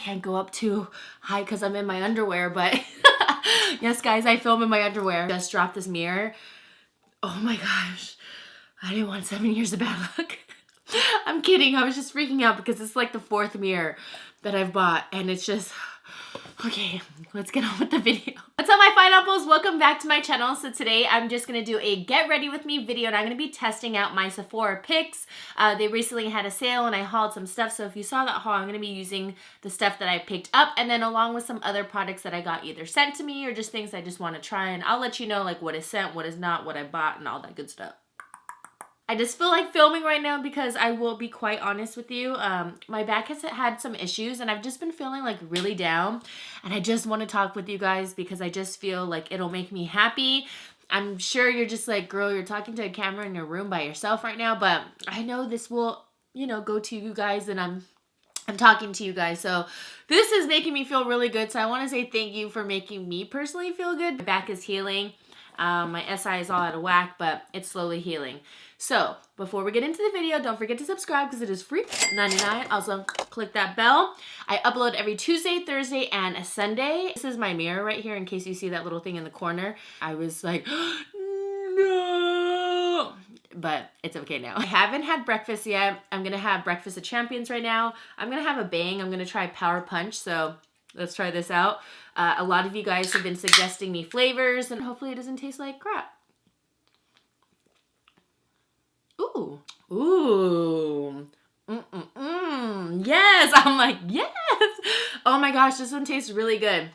can't go up too high because I'm in my underwear, but yes guys, I film in my underwear. Just dropped this mirror. Oh my gosh, I didn't want 7 years of bad luck. I'm kidding, I was just freaking out because it's like the 4th mirror that I've bought, and it's just, okay, let's get on with the video. What's up my pineapples? Welcome back to my channel. So today I'm just gonna do a get ready with me video, and I'm gonna be testing out my Sephora picks. They recently had a sale and I hauled some stuff, so if you saw that haul, I'm gonna be using the stuff that I picked up, and then along with some other products that I got either sent to me or just things I just want to try, and I'll let you know like what is sent, what is not, what I bought, and all that good stuff. I just feel like filming right now because I will be quite honest with you. My back has had some issues and I've just been feeling like really down, and I just want to talk with you guys because I just feel like it'll make me happy. I'm sure you're just like, girl, you're talking to a camera in your room by yourself right now, but I know this will, you know, go to you guys, and I'm talking to you guys. So this is making me feel really good. So I want to say thank you for making me personally feel good. My back is healing. My SI is all out of whack, but it's slowly healing. So before we get into the video, don't forget to subscribe because it is free, $99. Also click that bell. I upload every Tuesday, Thursday, and a Sunday. This is my mirror right here in case you see that little thing in the corner. I was like, no, but it's okay now. I haven't had breakfast yet. I'm gonna have breakfast of champions right now. I'm gonna have a bang. I'm gonna try Power Punch. So let's try this out. A lot of you guys have been suggesting me flavors, and hopefully it doesn't taste like crap. Ooh. Ooh. Yes. I'm like, yes. Oh my gosh, this one tastes really good.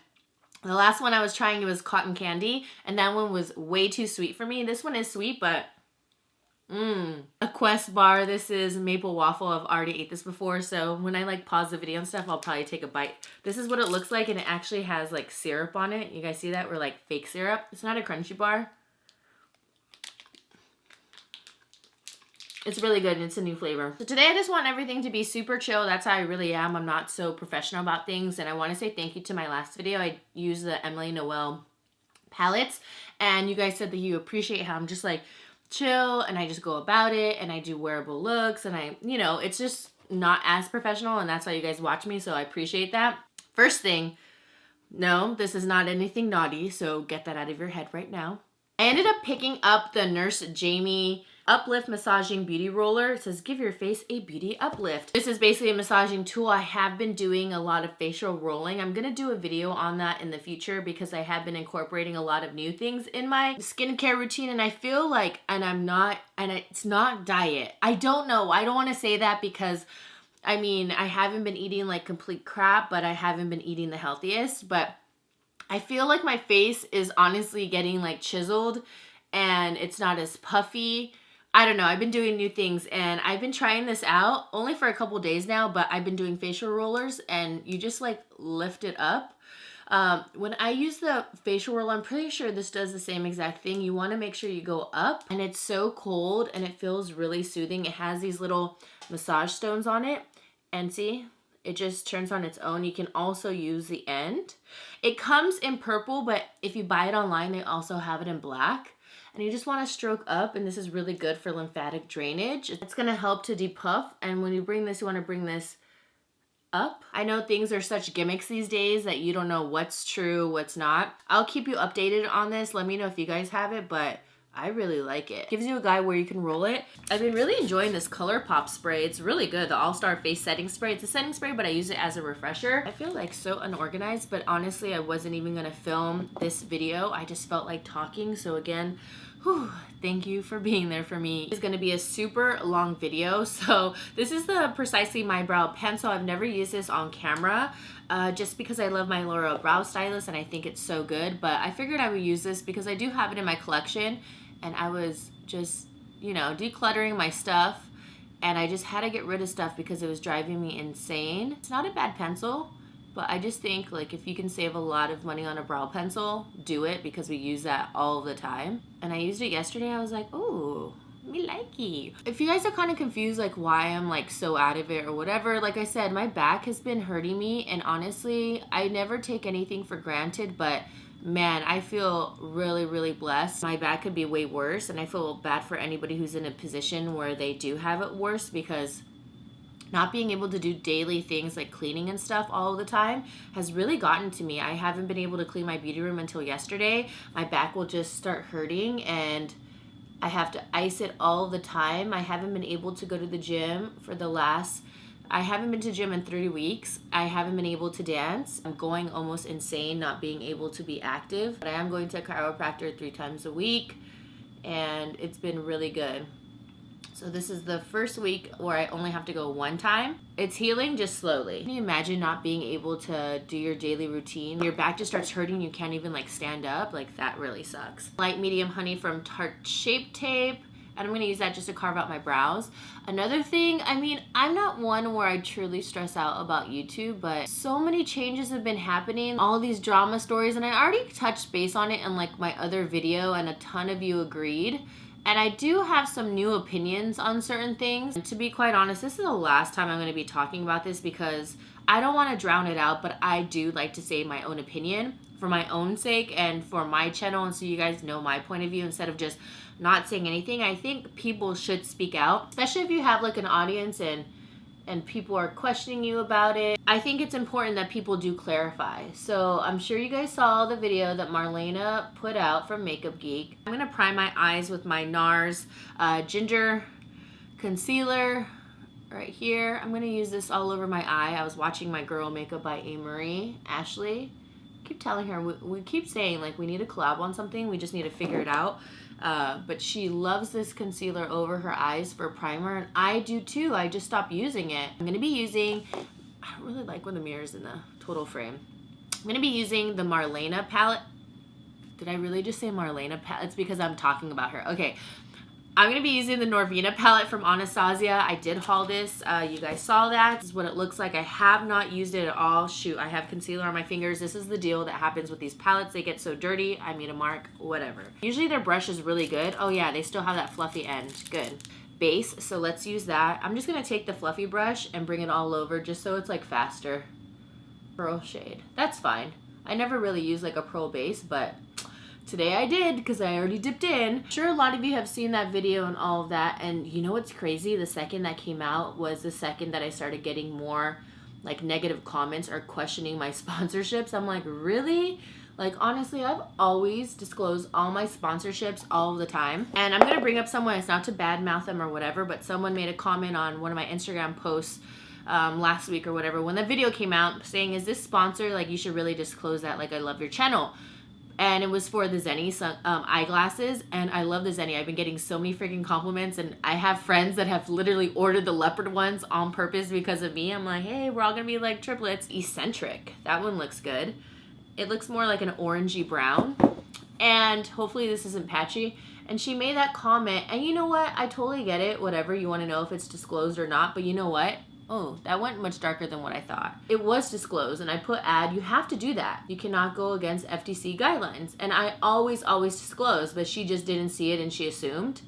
The last one I was trying, it was cotton candy, and that one was way too sweet for me. This one is sweet, but a Quest bar. This is maple waffle. I've already ate this before, so when I like pause the video and stuff, I'll probably take a bite. This is what it looks like, and it actually has like syrup on it. You guys see that? We're like fake syrup. It's not a crunchy bar. It's really good, and it's a new flavor. So today I just want everything to be super chill. That's how I really am. I'm not so professional about things, and I want to say thank you to my last video. I used the NOEL palettes, and you guys said that you appreciate how I'm just like chill, and I just go about it, and I do wearable looks, and I, you know, it's just not as professional, and that's why you guys watch me, so I appreciate that. First thing, no, this is not anything naughty, so get that out of your head right now. I ended up picking up the Nurse Jamie Uplift Massaging Beauty Roller. It says, give your face a beauty uplift. This is basically a massaging tool. I have been doing a lot of facial rolling. I'm going to do a video on that in the future because I have been incorporating a lot of new things in my skincare routine, and I feel like, and it's not diet. I don't know. I don't want to say that because, I mean, I haven't been eating like complete crap, but I haven't been eating the healthiest, but I feel like my face is honestly getting like chiseled and it's not as puffy. I don't know. I've been doing new things, and I've been trying this out only for a couple days now, but I've been doing facial rollers, and you just like lift it up. When I use the facial roller, I'm pretty sure this does the same exact thing. You want to make sure you go up, and it's so cold and it feels really soothing. It has these little massage stones on it, and see, it just turns on its own. You can also use the end. It comes in purple, but if you buy it online, they also have it in black. And you just want to stroke up, and this is really good for lymphatic drainage. It's going to help to depuff, and when you bring this, you want to bring this up. I know things are such gimmicks these days that you don't know what's true, what's not. I'll keep you updated on this. Let me know if you guys have it, but I really like it. Gives you a guide where you can roll it. I've been really enjoying this ColourPop spray. It's really good, the All-Star Face Setting Spray. It's a setting spray, but I use it as a refresher. I feel like so unorganized, but honestly, I wasn't even gonna film this video. I just felt like talking, so again, whew, thank you for being there for me. It's gonna be a super long video. So this is the Precisely My Brow Pencil. I've never used this on camera just because I love my L'Oreal Brow Stylist and I think it's so good, but I figured I would use this because I do have it in my collection, and I was just, you know, decluttering my stuff, and I just had to get rid of stuff because it was driving me insane. It's not a bad pencil, but I just think like if you can save a lot of money on a brow pencil, do it because we use that all the time. And I used it yesterday. I was like, ooh, me like it. If you guys are kind of confused like why I'm like so out of it or whatever, like I said, my back has been hurting me, and honestly, I never take anything for granted, but man, I feel really, really blessed. My back could be way worse, and I feel bad for anybody who's in a position where they do have it worse because not being able to do daily things like cleaning and stuff all the time has really gotten to me. I haven't been able to clean my beauty room until yesterday. My back will just start hurting and I have to ice it all the time. I haven't been able to go to the gym I haven't been to gym in 3 weeks. I haven't been able to dance. I'm going almost insane not being able to be active. But I am going to a chiropractor 3 times a week and it's been really good. So this is the first week where I only have to go 1 time. It's healing just slowly. Can you imagine not being able to do your daily routine? Your back just starts hurting. You can't even like stand up. Like that really sucks. Light medium honey from Tarte Shape Tape. And I'm going to use that just to carve out my brows. Another thing, I mean, I'm not one where I truly stress out about YouTube, but so many changes have been happening. All these drama stories, and I already touched base on it in like my other video, and a ton of you agreed. And I do have some new opinions on certain things. And to be quite honest, this is the last time I'm going to be talking about this because I don't want to drown it out, but I do like to say my own opinion for my own sake and for my channel, and so you guys know my point of view instead of just not saying anything. I think people should speak out, especially if you have like an audience and people are questioning you about it. I think it's important that people do clarify. So I'm sure you guys saw the video that Marlena put out from Makeup Geek. I'm gonna prime my eyes with my NARS Ginger Concealer right here. I'm gonna use this all over my eye. I was watching My Girl Makeup by A. Ashley. I keep telling her, we keep saying like we need to collab on something, we just need to figure it out. But she loves this concealer over her eyes for primer, and I do too. I just stopped using it. I'm gonna be using, I don't really like when the mirror's in the total frame. I'm gonna be using the Marlena palette. Did I really just say Marlena palette? It's because I'm talking about her. Okay. I'm going to be using the Norvina palette from Anastasia. I did haul this. You guys saw that. This is what it looks like. I have not used it at all. Shoot, I have concealer on my fingers. This is the deal that happens with these palettes. They get so dirty. I made a mark, whatever. Usually their brush is really good. Oh yeah, they still have that fluffy end. Good. Base, so let's use that. I'm just going to take the fluffy brush and bring it all over just so it's like faster. Pearl shade. That's fine. I never really use like a pearl base, but today I did because I already dipped in. I'm sure a lot of you have seen that video and all of that, and you know what's crazy? The second that came out was the second that I started getting more like negative comments or questioning my sponsorships. I'm like, really? Like, honestly, I've always disclosed all my sponsorships all the time. And I'm going to bring up someone, it's not to badmouth them or whatever, but someone made a comment on one of my Instagram posts last week or whatever when the video came out saying, is this sponsored? Like, you should really disclose that. Like, I love your channel. And it was for the Zenny eyeglasses, and I love the Zenny. I've been getting so many freaking compliments, and I have friends that have literally ordered the leopard ones on purpose because of me. I'm like, hey, we're all gonna be like triplets. Eccentric, that one looks good. It looks more like an orangey brown, and hopefully this isn't patchy. And she made that comment, and you know what? I totally get it, whatever. You wanna know if it's disclosed or not, but you know what? Oh, that went much darker than what I thought. It was disclosed, and I put ad. You have to do that. You cannot go against FTC guidelines. And I always disclose, but she just didn't see it and she assumed.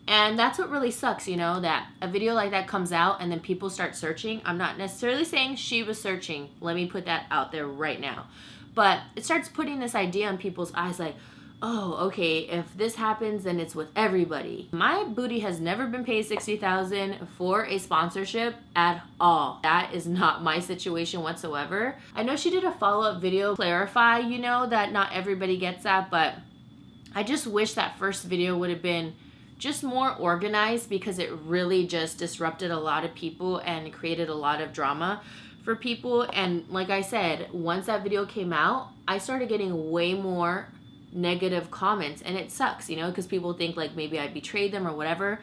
And that's what really sucks, you know, that a video like that comes out and then people start searching. I'm not necessarily saying she was searching. Let me put that out there right now. But it starts putting this idea in people's eyes like, oh, okay, if this happens, then it's with everybody. My booty has never been paid $60,000 for a sponsorship at all. That is not my situation whatsoever. I know she did a follow-up video clarify, you know, that not everybody gets that, but I just wish that first video would have been just more organized because it really just disrupted a lot of people and created a lot of drama for people. And like I said, once that video came out, I started getting way more negative comments, and it sucks, you know, because people think like maybe I betrayed them or whatever.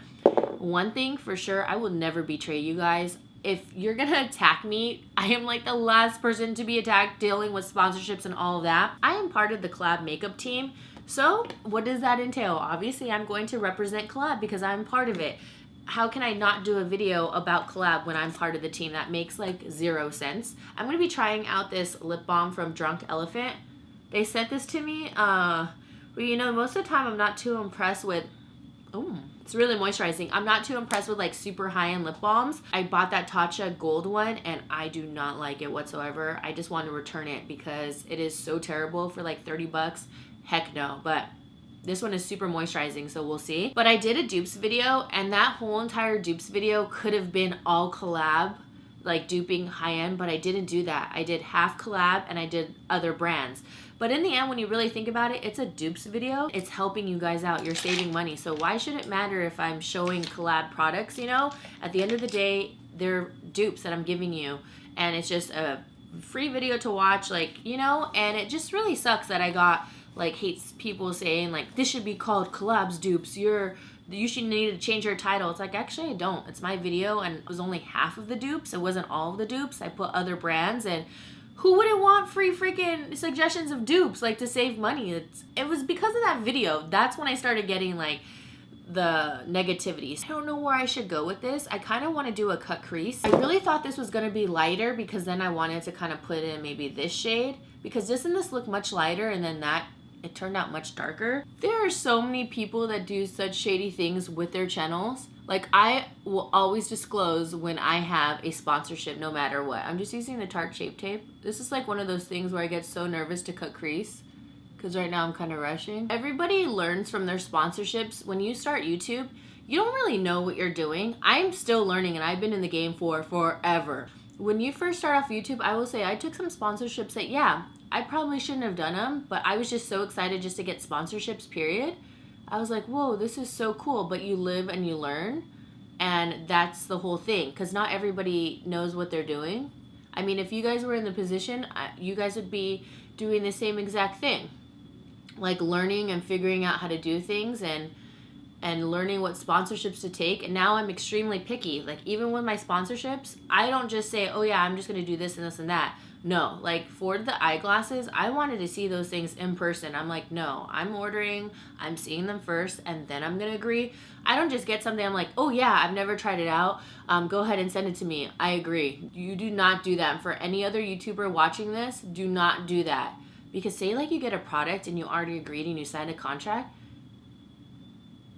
One thing for sure, I will never betray you guys. If you're gonna attack me, I am like the last person to be attacked dealing with sponsorships and all of that. I am part of the collab makeup team, so what does that entail? Obviously I'm going to represent collab because I'm part of it. How can I not do a video about collab when I'm part of the team? That makes like zero sense. I'm gonna be trying out this lip balm from Drunk Elephant. They sent this to me, but you know, most of the time I'm not too impressed with, it's really moisturizing. I'm not too impressed with like super high-end lip balms. I bought that Tatcha Gold one and I do not like it whatsoever. I just want to return it because it is so terrible for like 30 bucks. Heck no. But This one is super moisturizing, so we'll see. But I did a dupes video, and that whole entire dupes video could have been all collab, like duping high-end, but I didn't do that. I did half collab and I did other brands. But in the end, when you really think about it, it's a dupes video. It's helping you guys out. You're saving money. So why should it matter if I'm showing collab products, you know? At the end of the day, they're dupes that I'm giving you. And it's just a free video to watch, like, you know? And it just really sucks that I got, like, hates people saying, like, this should be called collabs dupes. You should need to change your title. It's like, actually, I don't. It's my video, and it was only half of the dupes. It wasn't all of the dupes. I put other brands, and who wouldn't want free freaking suggestions of dupes, like, to save money? It was because of that video. That's when I started getting, like, the negativities. I don't know where I should go with this. I kind of want to do a cut crease. I really thought this was going to be lighter because then I wanted to kind of put in maybe this shade, because doesn't this look much lighter, and then that it turned out much darker. There are so many people that do such shady things with their channels. Like, I will always disclose when I have a sponsorship no matter what. I'm just using the Tarte Shape Tape. This is like one of those things where I get so nervous to cut crease because right now I'm kind of rushing. Everybody learns from their sponsorships. When you start YouTube, you don't really know what you're doing. I'm still learning, and I've been in the game for forever. When you first start off YouTube, I will say I took some sponsorships that, yeah, I probably shouldn't have done them, but I was just so excited just to get sponsorships, period. I was like, whoa, this is so cool, but you live and you learn, and that's the whole thing, because not everybody knows what they're doing. I mean, if you guys were in the position, you guys would be doing the same exact thing, like learning and figuring out how to do things and learning what sponsorships to take. And now I'm extremely picky. Like, even with my sponsorships, I don't just say, oh yeah, I'm just going to do this and this and that. No, like for the eyeglasses, I wanted to see those things in person. I'm like, no, I'm ordering, I'm seeing them first, and then I'm going to agree. I don't just get something, I'm like, oh yeah, I've never tried it out. Go ahead and send it to me. I agree. You do not do that. And for any other YouTuber watching this, do not do that. Because say like you get a product and you already agreed and you signed a contract,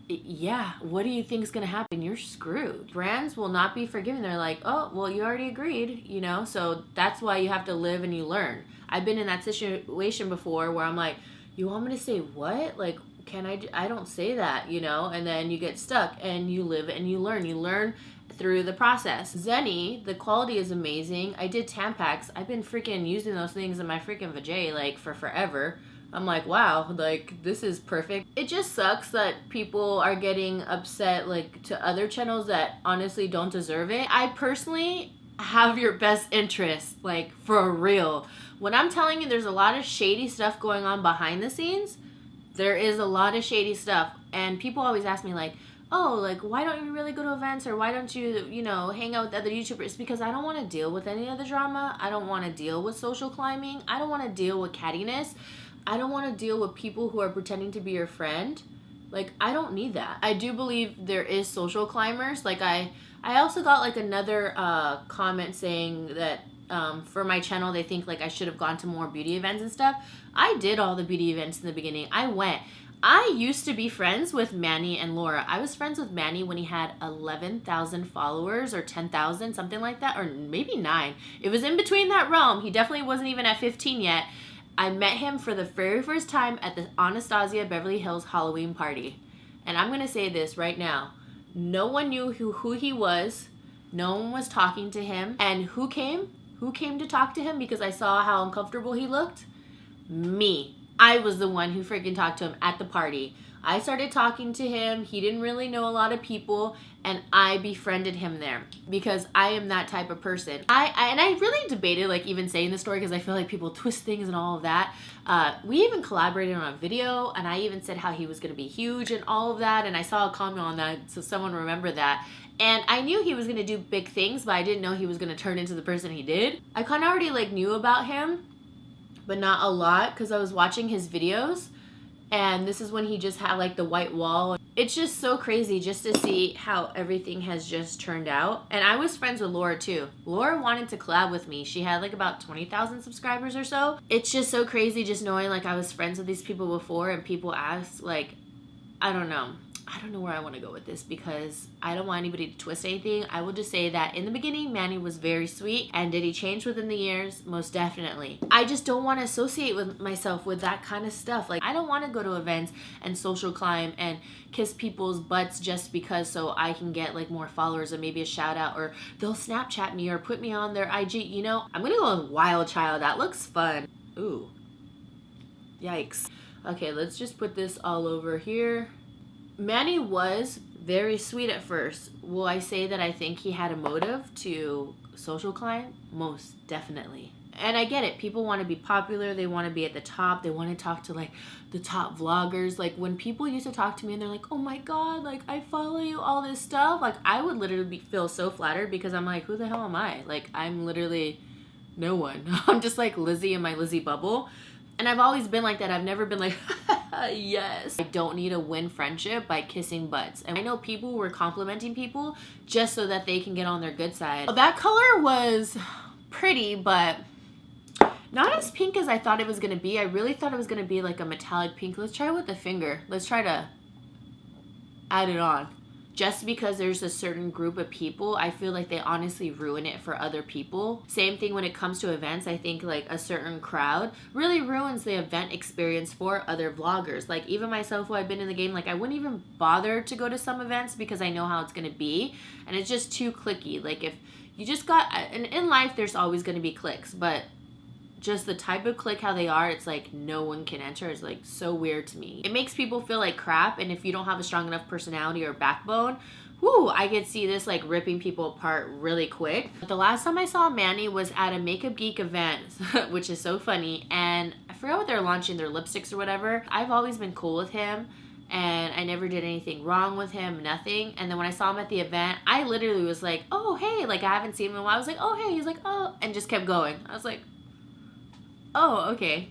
yeah, what do you think is going to happen? You're screwed. Brands will not be forgiving. They're like, oh, well, you already agreed, you know? So that's why you have to live and you learn. I've been in that situation before where I'm like, you want me to say what? Like, can I don't say that, you know? And then you get stuck and you live and you learn. You learn through the process. Zenny, the quality is amazing. I did Tampax. I've been freaking using those things in my freaking vajay, like, for forever. I'm like, wow, like, this is perfect. It just sucks that people are getting upset, like, to other channels that honestly don't deserve it. I personally have your best interest, like, for real. When I'm telling you there's a lot of shady stuff going on behind the scenes, there is a lot of shady stuff. And people always ask me, like, oh, like, why don't you really go to events, or why don't you, you know, hang out with other YouTubers? Because I don't want to deal with any of the drama. I don't want to deal with social climbing. I don't want to deal with cattiness. I don't want to deal with people who are pretending to be your friend. Like, I don't need that. I do believe there is social climbers. Like, I also got, like, another comment saying that for my channel, they think, like, I should have gone to more beauty events and stuff. I did all the beauty events in the beginning. I went. I used to be friends with Manny and Laura. I was friends with Manny when he had 11,000 followers or 10,000, something like that, or maybe 9. It was in between that realm. He definitely wasn't even at 15 yet. I met him for the very first time at the Anastasia Beverly Hills Halloween party. And I'm going to say this right now. No one knew who he was. No one was talking to him. And who came? Who came to talk to him because I saw how uncomfortable he looked? Me. I was the one who freaking talked to him at the party. I started talking to him. He didn't really know a lot of people, and I befriended him there because I am that type of person. I really debated, like, even saying the story because I feel like people twist things and all of that. We even collaborated on a video, and I even said how he was going to be huge and all of that, and I saw a comment on that, so someone remember that. And I knew he was going to do big things, but I didn't know he was going to turn into the person he did. I kind of already, like, knew about him, but not a lot because I was watching his videos. And this is when he just had, like, the white wall. It's just so crazy just to see how everything has just turned out. And I was friends with Laura, too. Laura wanted to collab with me. She had, like, about 20,000 subscribers or so. It's just so crazy just knowing, like, I was friends with these people before. And people ask, like, I don't know. I don't know where I want to go with this because I don't want anybody to twist anything. I will just say that in the beginning, Manny was very sweet. And did he change within the years? Most definitely. I just don't want to associate with myself with that kind of stuff. Like, I don't want to go to events and social climb and kiss people's butts just because so I can get like more followers or maybe a shout out, or they'll Snapchat me or put me on their IG. You know, I'm going to go with Wild Child. That looks fun. Ooh. Yikes. Okay, let's just put this all over here. Manny was very sweet at first. Will I say that I think he had a motive to social climb? Most definitely. And I get it. People want to be popular. They want to be at the top. They want to talk to like the top vloggers. Like when people used to talk to me and they're like, oh my God, like I follow you, all this stuff. Like I would literally feel so flattered because I'm like, who the hell am I? Like I'm literally no one. I'm just like Lizzy in my Lizzy bubble. And I've always been like that. I've never been like, yes. I don't need to win friendship by kissing butts. And I know people were complimenting people just so that they can get on their good side. That color was pretty, but not as pink as I thought it was going to be. I really thought it was going to be like a metallic pink. Let's try with the finger. Let's try to add it on. Just because there's a certain group of people, I feel like they honestly ruin it for other people. Same thing when it comes to events. I think like a certain crowd really ruins the event experience for other vloggers. Like even myself, who I've been in the game, like I wouldn't even bother to go to some events because I know how it's going to be. And it's just too cliquey. Like if you just got, and in life, there's always going to be cliques, but just the type of clique how they are, it's like no one can enter. It's like so weird to me. It makes people feel like crap, and if you don't have a strong enough personality or backbone, whoo, I could see this like ripping people apart really quick. But the last time I saw Manny was at a Makeup Geek event, which is so funny, and I forgot what they're launching, their lipsticks or whatever. I've always been cool with him, and I never did anything wrong with him, nothing. And then when I saw him at the event, I literally was like, oh, hey, like I haven't seen him in a while. I was like, oh, hey, he's like, oh, and just kept going. I was like, oh, okay.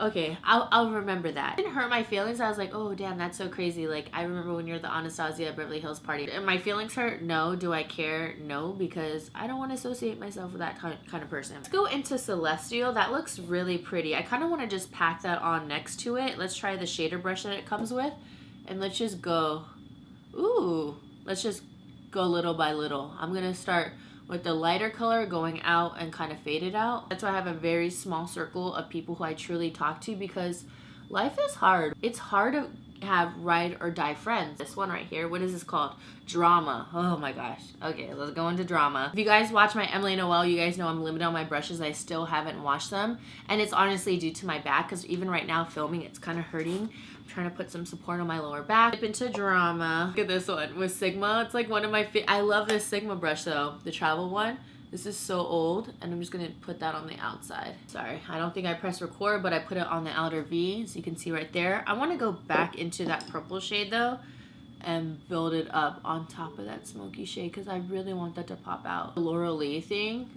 Okay, I'll remember that. It didn't hurt my feelings. I was like, oh, damn, that's so crazy. Like, I remember when you're at the Anastasia Beverly Hills party. And my feelings hurt? No. Do I care? No, because I don't want to associate myself with that kind of person. Let's go into Celestial. That looks really pretty. I kind of want to just pack that on next to it. Let's try the shader brush that it comes with. And let's just go. Ooh. Let's just go little by little. I'm going to start with the lighter color going out and kind of faded out. That's why I have a very small circle of people who I truly talk to because life is hard. It's hard to have ride or die friends. This one right here, what is this called? Drama. Oh my gosh. Okay, let's go into drama. If you guys watch my Emily Noel, you guys know I'm limited on my brushes. I still haven't washed them. And it's honestly due to my back because even right now filming, it's kind of hurting. I'm trying to put some support on my lower back. Dip into drama. Look at this one with Sigma. It's like one of my I love this Sigma brush though, the travel one. This is so old, and I'm just gonna put that on the outside. Sorry, I don't think I pressed record, but I put it on the outer V, so you can see right there. I wanna go back into that purple shade though, and build it up on top of that smoky shade, because I really want that to pop out. The Laura Lee thing,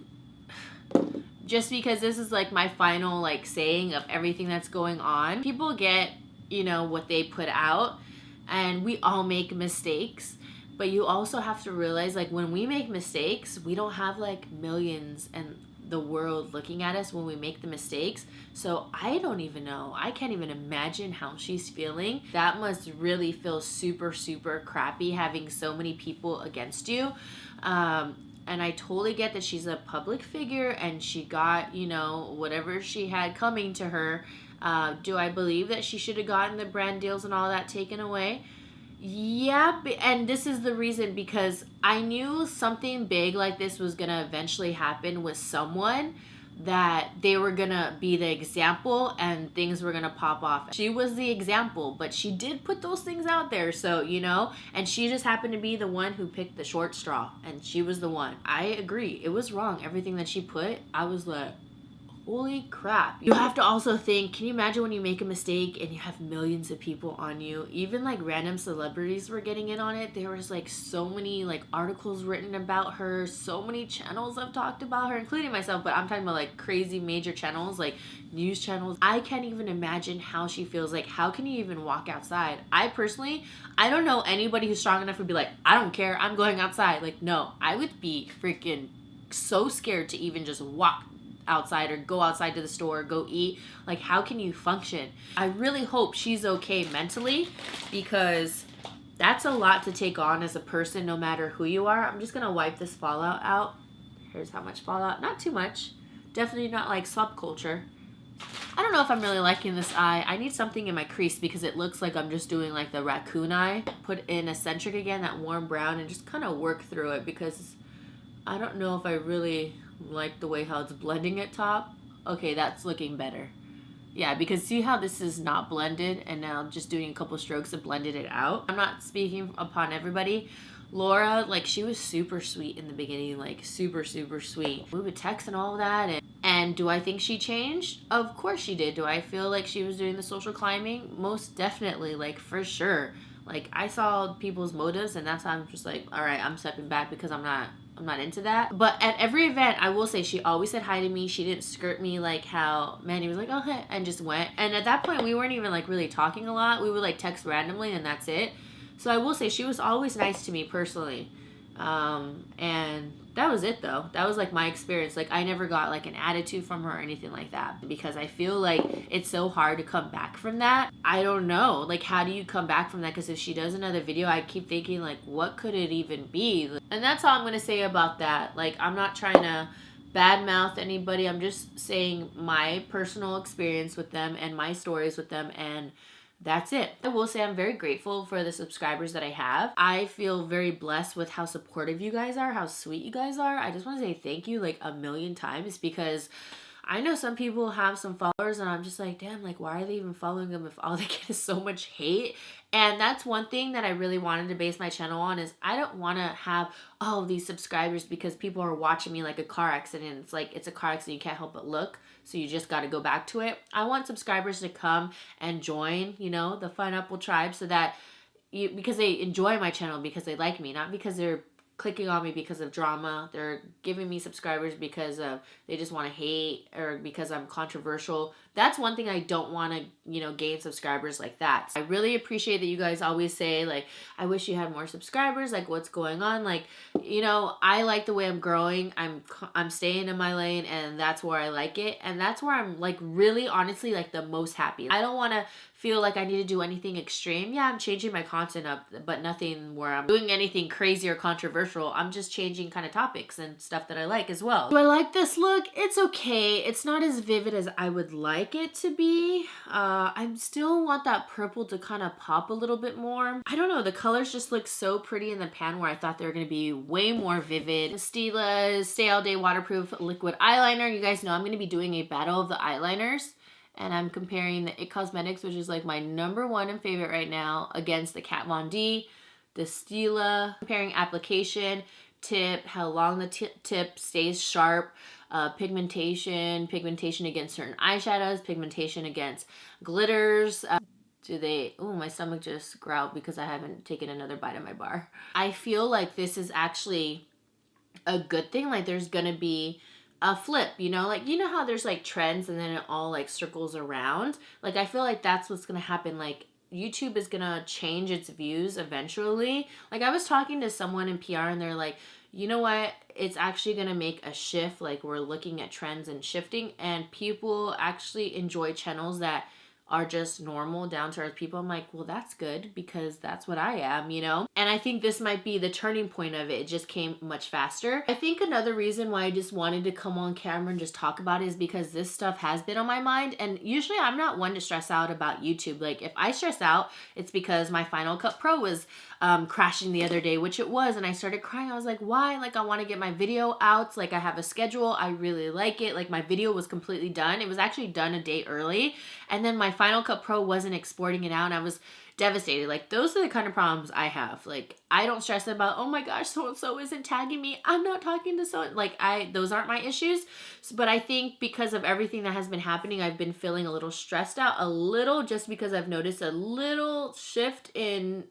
just because this is like my final like saying of everything that's going on. People get, you know, what they put out, and we all make mistakes. But you also have to realize, like, when we make mistakes, we don't have, like, millions and the world looking at us when we make the mistakes. So I don't even know. I can't even imagine how she's feeling. That must really feel super, super crappy having so many people against you. And I totally get that she's a public figure and she got, you know, whatever she had coming to her. Do I believe that she should have gotten the brand deals and all that taken away? Yeah, and this is the reason, because I knew something big like this was going to eventually happen with someone, that they were going to be the example and things were going to pop off. She was the example, but she did put those things out there, so, you know, and she just happened to be the one who picked the short straw, and she was the one. I agree. It was wrong. Everything that she put, I was like, holy crap. You have to also think, can you imagine when you make a mistake and you have millions of people on you? Even like random celebrities were getting in on it. There was like so many like articles written about her. So many channels have talked about her, including myself, but I'm talking about like crazy major channels, like news channels. I can't even imagine how she feels. Like, how can you even walk outside? I personally, I don't know anybody who's strong enough to be like, I don't care, I'm going outside. Like, no, I would be freaking so scared to even just walk outside or go outside to the store, go eat. Like, how can you function? I really hope she's okay mentally, because That's a lot to take on as a person, no matter who you are. I'm just going to wipe this fallout out. Here's how much fallout. Not too much. Definitely not like subculture. I don't know if I'm really liking this eye. I need something in my crease because it looks like I'm just doing like the raccoon eye. Put in Eccentric again, that warm brown, and just kind of work through it because I don't know if I really like the way how it's blending at top. Okay, that's looking better. Yeah, because see how this is not blended, and now just doing a couple strokes have blended it out. I'm not speaking upon everybody. Laura, like, she was super sweet in the beginning, like super sweet. We would text and all of that, and do I think she changed? Of course she did. Do I feel like she was doing the social climbing? Most definitely, like, for sure. Like, I saw people's motives, and that's how I'm just like, all right, I'm stepping back because I'm not into that. But at every event, I will say she always said hi to me. She didn't skirt me like how Manny was like, oh, hey, and just went. And at that point, we weren't even like really talking a lot. We would like text randomly and that's it. So I will say she was always nice to me personally. And that was it though. That was like my experience. Like I never got like an attitude from her or anything like that because I feel like it's so hard to come back from that. I don't know. Like how do you come back from that? Because if she does another video, I keep thinking like what could it even be? And that's all I'm going to say about that. Like I'm not trying to badmouth anybody. I'm just saying my personal experience with them and my stories with them, and that's it. I will say I'm very grateful for the subscribers that I have. I feel very blessed with how supportive you guys are, how sweet you guys are. I just want to say thank you like a million times because I know some people have some followers and I'm just like, damn, like why are they even following them if all they get is so much hate? And that's one thing that I really wanted to base my channel on is I don't want to have all these subscribers because people are watching me like a car accident. It's like it's a car accident, you can't help but look. So you just got to go back to it. I want subscribers to come and join, you know, the Fun Apple tribe so that because they enjoy my channel, because they like me, not because they're clicking on me because of drama. They're giving me subscribers because of they just want to hate or because I'm controversial. That's one thing I don't want to, you know, gain subscribers like that. So I really appreciate that you guys always say like, I wish you had more subscribers. Like what's going on? Like, you know, I like the way I'm growing. I'm staying in my lane and that's where I like it. And that's where I'm like really honestly like the most happy. I don't want to feel like I need to do anything extreme. Yeah, I'm changing my content up, but nothing where I'm doing anything crazy or controversial. I'm just changing kind of topics and stuff that I like as well. Do I like this look? It's okay. It's not as vivid as I would like it to be. I still want that purple to kind of pop a little bit more. I don't know. The colors just look so pretty in the pan where I thought they were going to be way more vivid. Stila's Stay All Day Waterproof Liquid Eyeliner. You guys know I'm going to be doing a battle of the eyeliners. And I'm comparing the IT Cosmetics, which is like my #1 and favorite right now, against the Kat Von D, the Stila. Comparing application, tip, how long the tip stays sharp, pigmentation against certain eyeshadows, pigmentation against glitters. Oh, my stomach just growled because I haven't taken another bite of my bar. I feel like this is actually a good thing. Like there's gonna be a flip, you know, like, you know how there's like trends and then it all like circles around. Like, I feel like that's what's going to happen. Like YouTube is going to change its views eventually. Like I was talking to someone in PR and they're like, you know what? It's actually going to make a shift. Like we're looking at trends and shifting and people actually enjoy channels that are just normal, down-to-earth people. I'm like, well, that's good because that's what I am, you know? And I think this might be the turning point of it. It just came much faster. I think another reason why I just wanted to come on camera and just talk about it is because this stuff has been on my mind. And usually I'm not one to stress out about YouTube. Like if I stress out, it's because my Final Cut Pro was crashing the other day, which it was. And I started crying. I was like, why? Like I want to get my video out. Like I have a schedule. I really like it. Like my video was completely done. It was actually done a day early. And then my Final Cut Pro wasn't exporting it out and I was devastated. Like those are the kind of problems I have. Like I don't stress about, oh my gosh, so-and-so isn't tagging me. I'm not talking to so like those aren't my issues. But I think because of everything that has been happening, I've been feeling a little stressed out, a little, just because I've noticed a little shift in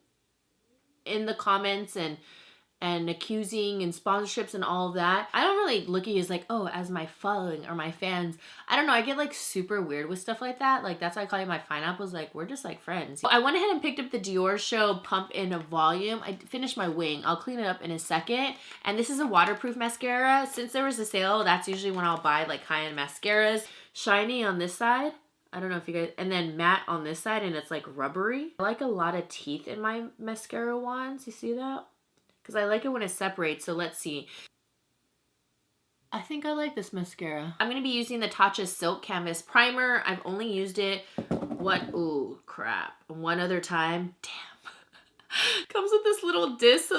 the comments and accusing and sponsorships and all of that. I don't really look at you as like, oh, as my following or my fans. I don't know. I get like super weird with stuff like that. Like that's why I call you my pineapples. Like we're just like friends. I went ahead and picked up the Dior Show Pump in a Volume. I finished my wing. I'll clean it up in a second. And this is a waterproof mascara. Since there was a sale, that's usually when I'll buy like high-end mascaras. Shiny on this side. I don't know if you guys, and then matte on this side, and it's like rubbery. I like a lot of teeth in my mascara wands. You see that? Because I like it when it separates. So let's see. I think I like this mascara. I'm going to be using the Tatcha Silk Canvas Primer. I've only used it, ooh, crap, one other time. Damn. Comes with this little disc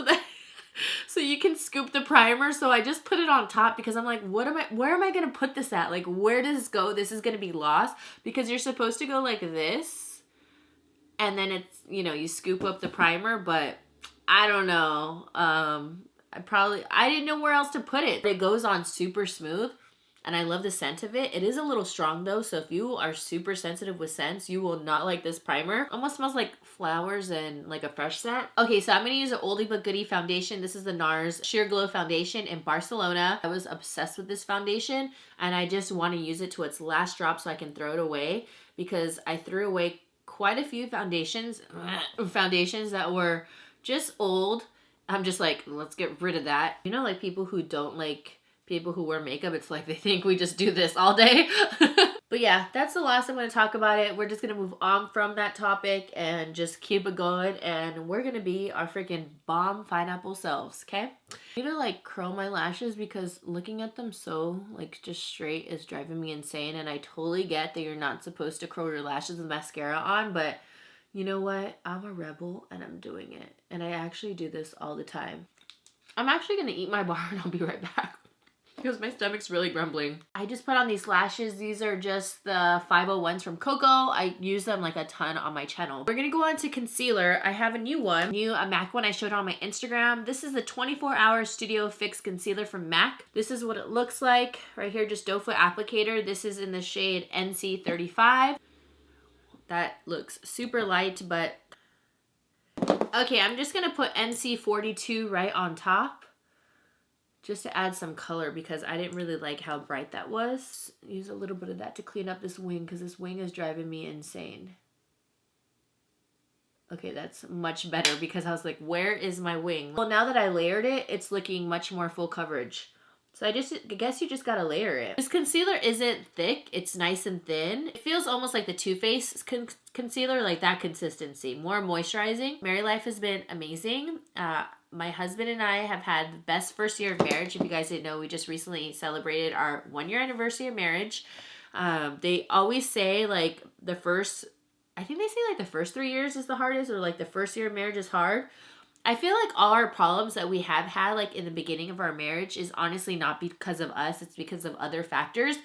so you can scoop the primer. So I just put it on top because I'm like, where am I going to put this at? Like, where does this go? This is going to be lost because you're supposed to go like this. And then it's, you know, you scoop up the primer, but I don't know. I didn't know where else to put it. It goes on super smooth and I love the scent of it. It is a little strong though, so if you are super sensitive with scents, you will not like this primer. Almost smells like flowers and like a fresh scent. Okay, so I'm gonna use an oldie but goodie foundation. This is the NARS Sheer Glow Foundation in Barcelona. I was obsessed with this foundation and I just want to use it to its last drop so I can throw it away because I threw away quite a few foundations that were just old. I'm just like, let's get rid of that. You know, like people who don't like people who wear makeup, it's like they think we just do this all day. But yeah, that's the last I'm going to talk about it. We're just going to move on from that topic and just keep it going. And we're going to be our freaking bomb pineapple selves, okay? I need to like curl my lashes because looking at them so like just straight is driving me insane. And I totally get that you're not supposed to curl your lashes with mascara on, but you know what? I'm a rebel and I'm doing it. And I actually do this all the time. I'm actually going to eat my bar and I'll be right back because my stomach's really grumbling. I just put on these lashes. These are just the 501s from Koko. I use them like a ton on my channel. We're going to go on to concealer. I have a new one, a MAC one I showed on my Instagram. This is the 24-hour Studio Fix Concealer from MAC. This is what it looks like. Right here, just doe foot applicator. This is in the shade NC35. That looks super light, but okay, I'm just gonna put NC42 right on top just to add some color because I didn't really like how bright that was. Use a little bit of that to clean up this wing because this wing is driving me insane. Okay, that's much better because I was like, where is my wing? Well, now that I layered it, it's looking much more full coverage. So I guess you just gotta layer it. This concealer isn't thick, it's nice and thin. It feels almost like the Too Faced concealer, like that consistency, more moisturizing. Married life has been amazing. My husband and I have had the best first year of marriage. If you guys didn't know, we just recently celebrated our 1-year anniversary of marriage. They always say like I think they say like the first 3 years is the hardest, or like the first year of marriage is hard. I feel like all our problems that we have had like in the beginning of our marriage is honestly not because of us. It's because of other factors.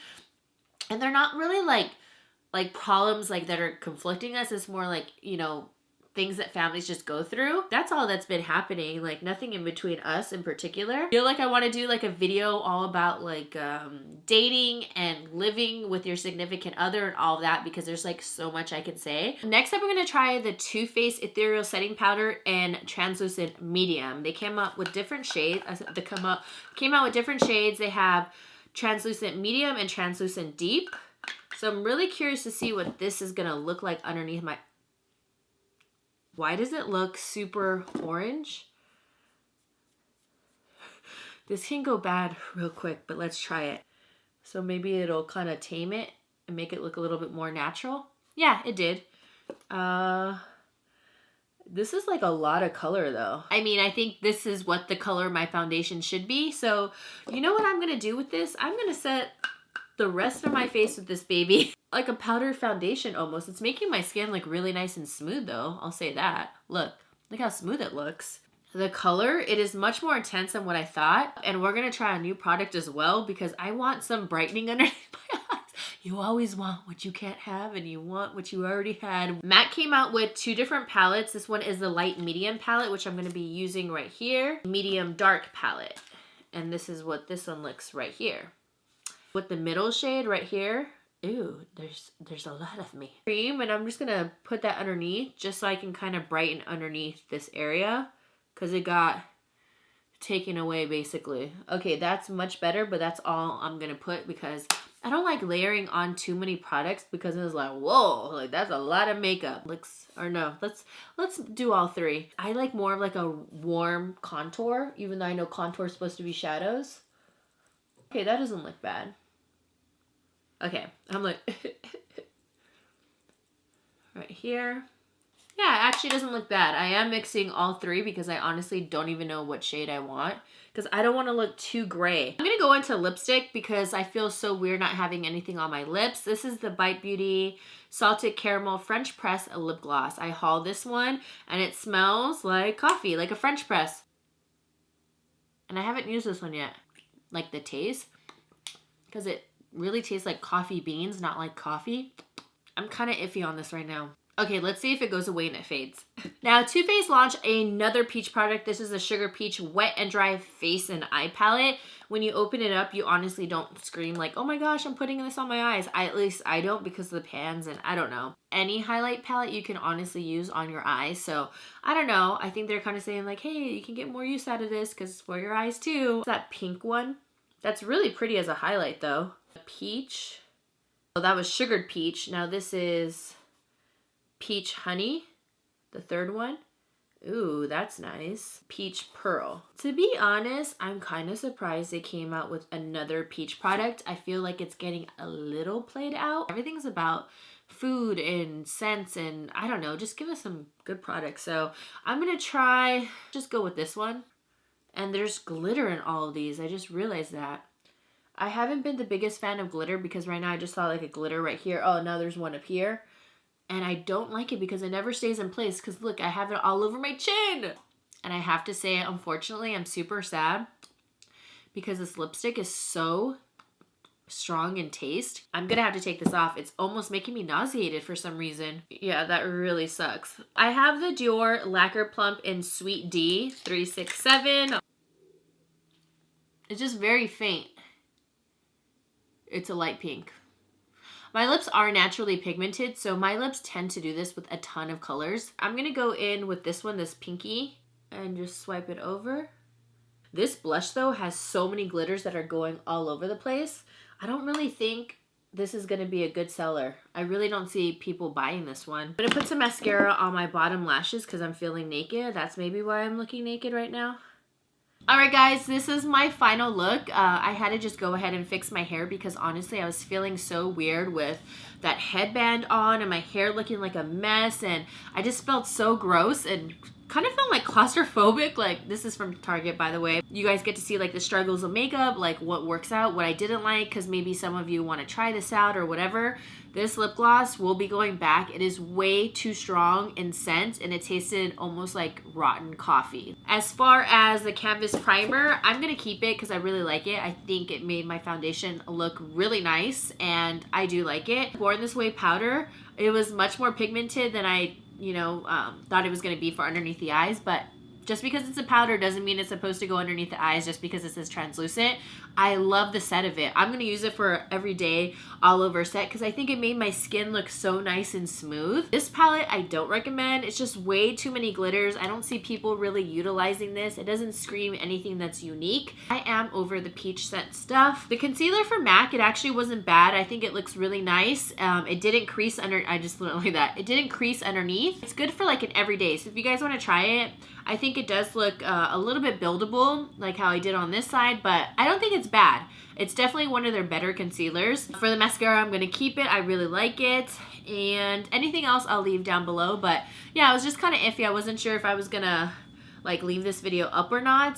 And they're not really like problems like that are conflicting us. It's more like, you know, things that families just go through. That's all that's been happening. Like nothing in between us in particular. I feel like I want to do like a video all about like dating and living with your significant other and all of that because there's like so much I can say. Next up, we're going to try the Too Faced Ethereal Setting Powder in Translucent Medium. They came out with different shades. Came out with different shades. They have Translucent Medium and Translucent Deep. So I'm really curious to see what this is going to look like underneath my... Why does it look super orange? This can go bad real quick, but let's try it. So maybe it'll kind of tame it and make it look a little bit more natural. Yeah, it did. This is like a lot of color though. I mean, I think this is what the color of my foundation should be. So you know what I'm going to do with this? I'm going to set the rest of my face with this baby. Like a powder foundation almost. It's making my skin look really nice and smooth though. I'll say that. Look how smooth it looks. The color, it is much more intense than what I thought. And we're going to try a new product as well because I want some brightening underneath my eyes. You always want what you can't have and you want what you already had. MAC came out with 2 different palettes. This one is the light medium palette, which I'm going to be using right here. Medium dark palette. And this is what this one looks right here. With the middle shade right here. Ooh, there's a lot of me. Cream, and I'm just gonna put that underneath just so I can kind of brighten underneath this area because it got taken away basically. Okay, that's much better, but that's all I'm gonna put because I don't like layering on too many products because it's like, whoa, like that's a lot of makeup. Let's do all 3. I like more of like a warm contour, even though I know contour is supposed to be shadows. Okay, that doesn't look bad. Okay, I'm like, right here. Yeah, it actually doesn't look bad. I am mixing all three because I honestly don't even know what shade I want because I don't want to look too gray. I'm going to go into lipstick because I feel so weird not having anything on my lips. This is the Bite Beauty Salted Caramel French Press Lip Gloss. I hauled this one and it smells like coffee, like a French press. And I haven't used this one yet. Like the taste, because it really tastes like coffee beans, not like coffee. I'm kind of iffy on this right now. Okay, let's see if it goes away and it fades. Now, Too Faced launched another peach product. This is the Sugar Peach Wet and Dry Face and Eye Palette. When you open it up, you honestly don't scream like, oh my gosh, I'm putting this on my eyes. At least I don't because of the pans and I don't know. Any highlight palette you can honestly use on your eyes. So, I don't know. I think they're kind of saying like, hey, you can get more use out of this because it's for your eyes too. That pink one. That's really pretty as a highlight though. Peach. Oh, that was Sugared Peach. Now this is Peach Honey, the third one. Ooh, that's nice. Peach Pearl. To be honest, I'm kind of surprised they came out with another peach product. I feel like it's getting a little played out. Everything's about food and scents and I don't know, just give us some good products. So I'm gonna try, just go with this one. And there's glitter in all of these. I just realized that. I haven't been the biggest fan of glitter because right now I just saw like a glitter right here. Oh, now there's one up here. And I don't like it because it never stays in place. Because look, I have it all over my chin. And I have to say, unfortunately, I'm super sad. Because this lipstick is so strong in taste. I'm going to have to take this off. It's almost making me nauseated for some reason. Yeah, that really sucks. I have the Dior Lacquer Plump in Sweet D 367. It's just very faint. It's a light pink. My lips are naturally pigmented, so my lips tend to do this with a ton of colors. I'm going to go in with this one, this pinky, and just swipe it over. This blush, though, has so many glitters that are going all over the place. I don't really think this is going to be a good seller. I really don't see people buying this one. I'm going to put some mascara on my bottom lashes because I'm feeling naked. That's maybe why I'm looking naked right now. Alright guys, this is my final look. I had to just go ahead and fix my hair because honestly I was feeling so weird with that headband on and my hair looking like a mess and I just felt so gross and kind of felt like claustrophobic. Like, this is from Target, by the way. You guys get to see like the struggles of makeup, like what works out, what I didn't like, because maybe some of you want to try this out or whatever. This lip gloss will be going back. It is way too strong in scent and it tasted almost like rotten coffee. As far as the canvas primer, I'm going to keep it because I really like it. I think it made my foundation look really nice and I do like it. Born This Way powder, it was much more pigmented than I thought it was going to be for underneath the eyes, but just because it's a powder doesn't mean it's supposed to go underneath the eyes just because it says translucent. I love the set of it. I'm going to use it for everyday all over set because I think it made my skin look so nice and smooth. This palette I don't recommend. It's just way too many glitters. I don't see people really utilizing this. It doesn't scream anything that's unique. I am over the peach scent stuff. The concealer for MAC, it actually wasn't bad. I think it looks really nice. It didn't crease under, I just looked like that. It didn't crease underneath. It's good for like an everyday. So if you guys want to try it, I think it does look a little bit buildable, like how I did on this side, but I don't think it's bad. It's definitely one of their better concealers. For the mascara, I'm going to keep it. I really like it. And anything else I'll leave down below. But yeah, I was just kind of iffy. I wasn't sure if I was going to like leave this video up or not,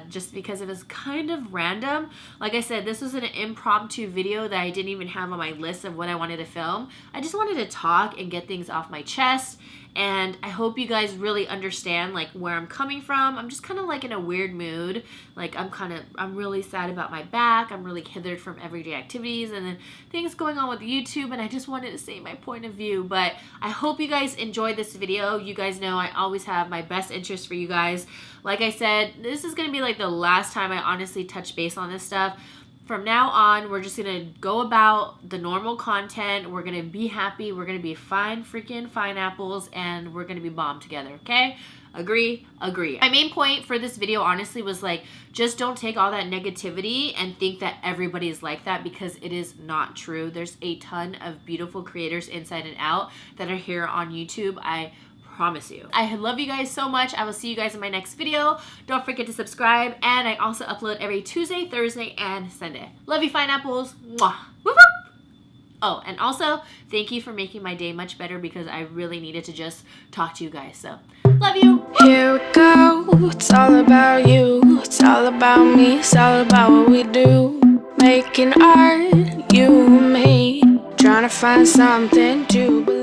just because it was kind of random. Like I said, this was an impromptu video that I didn't even have on my list of what I wanted to film. I just wanted to talk and get things off my chest. And I hope you guys really understand like where I'm coming from. I'm just kind of like in a weird mood. Like I'm really sad about my back. I'm really hindered from everyday activities and then things going on with YouTube, and I just wanted to say my point of view. But I hope you guys enjoyed this video. You guys know I always have my best interest for you guys. Like I said, this is going to be like the last time I honestly touch base on this stuff. From now on, we're just going to go about the normal content. We're going to be happy. We're going to be fine freaking apples, and we're going to be bomb together, okay? Agree? Agree. My main point for this video, honestly, was like, just don't take all that negativity and think that everybody is like that, because it is not true. There's a ton of beautiful creators inside and out that are here on YouTube. I promise you. I love you guys so much. I will see you guys in my next video. Don't forget to subscribe, and I also upload every Tuesday, Thursday, and Sunday. Love you, fine apples. Mwah. Whoop whoop. Oh, and also, thank you for making my day much better because I really needed to just talk to you guys. So, love you. Here we go. It's all about you. It's all about me. It's all about what we do. Making art, you and me. Trying to find something to believe.